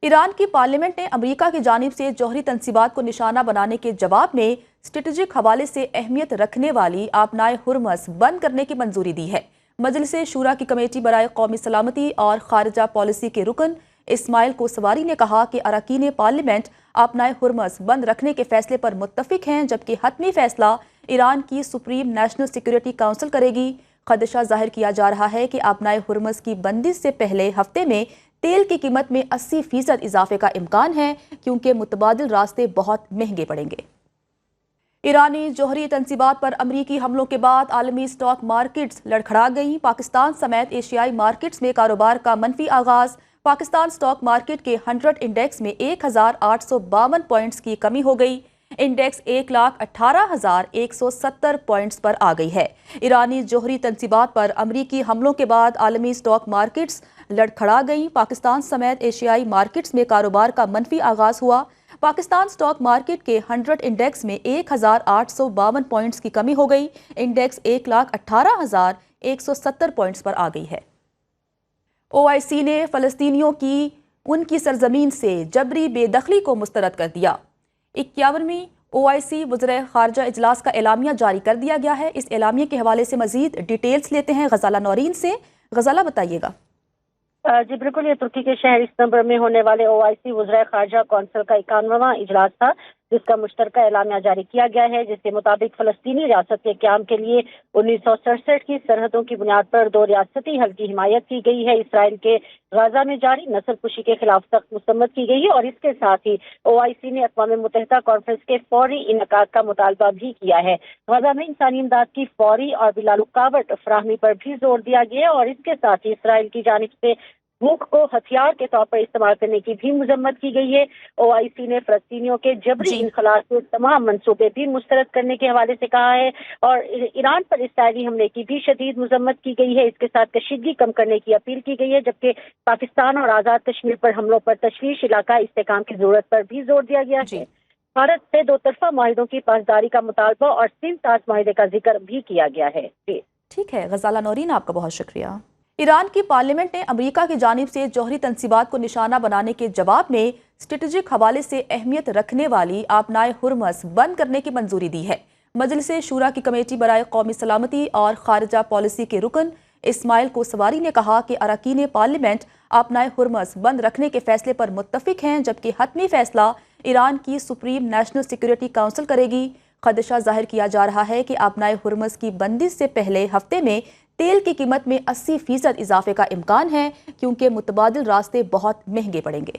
Iran की parliament ने America की जानिब से जौहरी तनसीबात को निशाना बनाने के जवाब में स्ट्रेटेजिक हवाले से अहमियत रखने वाली आपनाए हुर्मस बंद करने की मंजूरी दी है। मजलिस शूरा की कमेटी बराए कौमी सलामती और खारजा पॉलिसी के रुकन इस्माइल कोसवारी ने कहा कि अरकान पार्लियामेंट आपनाए हुर्मस बंद रखने के फैसले पर मुत्तफिक हैं, जबकि हतमी फैसला ईरान की सुप्रीम नेशनल सिक्योरिटी काउंसिल करेगी। खदशा जाहिर किया जा रहा है कि आपनाए हुर्मस की बंदिश से पहले हफ्ते में तेल की कीमत में 80% इजाफे का इम्कान है, क्योंकि मुतबादिल रास्ते बहुत महंगे पड़ेंगे। ईरानी जौहरी तनसीबात पर अमरीकी हमलों के बाद आलमी स्टॉक मार्केट्स लड़खड़ा गईं। पाकिस्तान समेत एशियाई मार्केट्स में कारोबार का मनफी आगाज। पाकिस्तान स्टॉक मार्केट के 100 इंडेक्स में 1852 पॉइंट्स की कमी हो गई। इंडेक्स 1,18,170 पॉइंट्स पर आ गई है। ईरानी जौहरी तनसीबात पर अमरीकी हमलों के बाद आलमी स्टॉक मार्केट्स लड़खड़ा गईं। पाकिस्तान समेत एशियाई मार्केट्स में कारोबार का मनफी आगाज हुआ। पाकिस्तान स्टॉक मार्केट के 100 इंडेक्स में 1,852 पॉइंट्स की कमी हो गई। इंडेक्स 1,18,170 पॉइंट्स पर आ गई है। OIC ने फ़लस्तीनियों की उनकी सरजमीन से जबरी बेदखली को मुस्तरद कर दिया। 51वीं OIC वज़ीर ख़ारजा इजलास का एलामिया जारी कर दिया गया है। इस एलामिया के हवाले से मजीद डिटेल्स लेते हैं गजाला नौरीन से। गजाला, बताइएगा। जी बिल्कुल, ये तुर्की के शहर इस्तांबुल में होने वाले OIC वज़ीर ख़ारजा कौंसिल का 51वां इजलास था, जिसका मुश्तरका एलामिया जारी किया गया है, जिसके मुताबिक फ़लस्तीनी रियासत के क़याम के लिए 1967 की सरहदों की बुनियाद पर 2 रियासती हल की हिमायत की गई है। इसराइल के गाजा में जारी नस्लकुशी के खिलाफ सख्त मुसम्मत की गई है और इसके साथ ही OIC ने अक़वाम मुत्तहिदा कॉन्फ्रेंस के फौरी इनेकाद का मुतालबा भी किया है। गाजा में इंसानी इमदाद की फौरी और बिला रुकावट फराहमी पर भी जोर दिया गया और इसके साथ ही इसराइल की जानिब से भूख को हथियार के तौर पर इस्तेमाल करने की भी मजम्मत की गई है। OIC ने फ़लस्तीनियों के जबरी इनखला के तमाम मंसूबे भी मुस्तरद करने के हवाले से कहा है और ईरान पर इसराइली हमले की भी शदीद मजम्मत की गई है। इसके साथ कशीदगी कम करने की अपील की गई है, जबकि पाकिस्तान और आज़ाद कश्मीर पर हमलों पर तशवीश इलाका इस्तेहकाम की जरूरत पर भी जोर दिया गया है। भारत से 2 तरफा माहिदों की पासदारी का मुतालबा और सिंध ताज माहिदे का जिक्र भी किया गया है। ठीक है गजाला नौरीन, आपका बहुत शुक्रिया। ईरान की पार्लियामेंट ने अमेरिका की जानिब से जौहरी तनसीबात को निशाना बनाने के जवाब में स्ट्रेटेजिक हवाले से अहमियत रखने वाली आपनाए हुर्मस बंद करने की मंजूरी दी है। मजलिस शूरा की कमेटी बराए कौमी सलामती और खारजा पॉलिसी के रुकन इस्माइल कोसवारी ने कहा कि अरकान पार्लियामेंट आपनाए हुर्मस बंद रखने के फैसले पर मुत्तफिक हैं, जबकि हतमी फैसला ईरान की सुप्रीम नेशनल सिक्योरिटी काउंसिल करेगी। खदशा जाहिर किया जा रहा है कि आपनाए हुर्मस की बंदिश से पहले हफ्ते में तेल की कीमत में 80% इजाफे का इम्कान है, क्योंकि मुतबादिल रास्ते बहुत महंगे पड़ेंगे।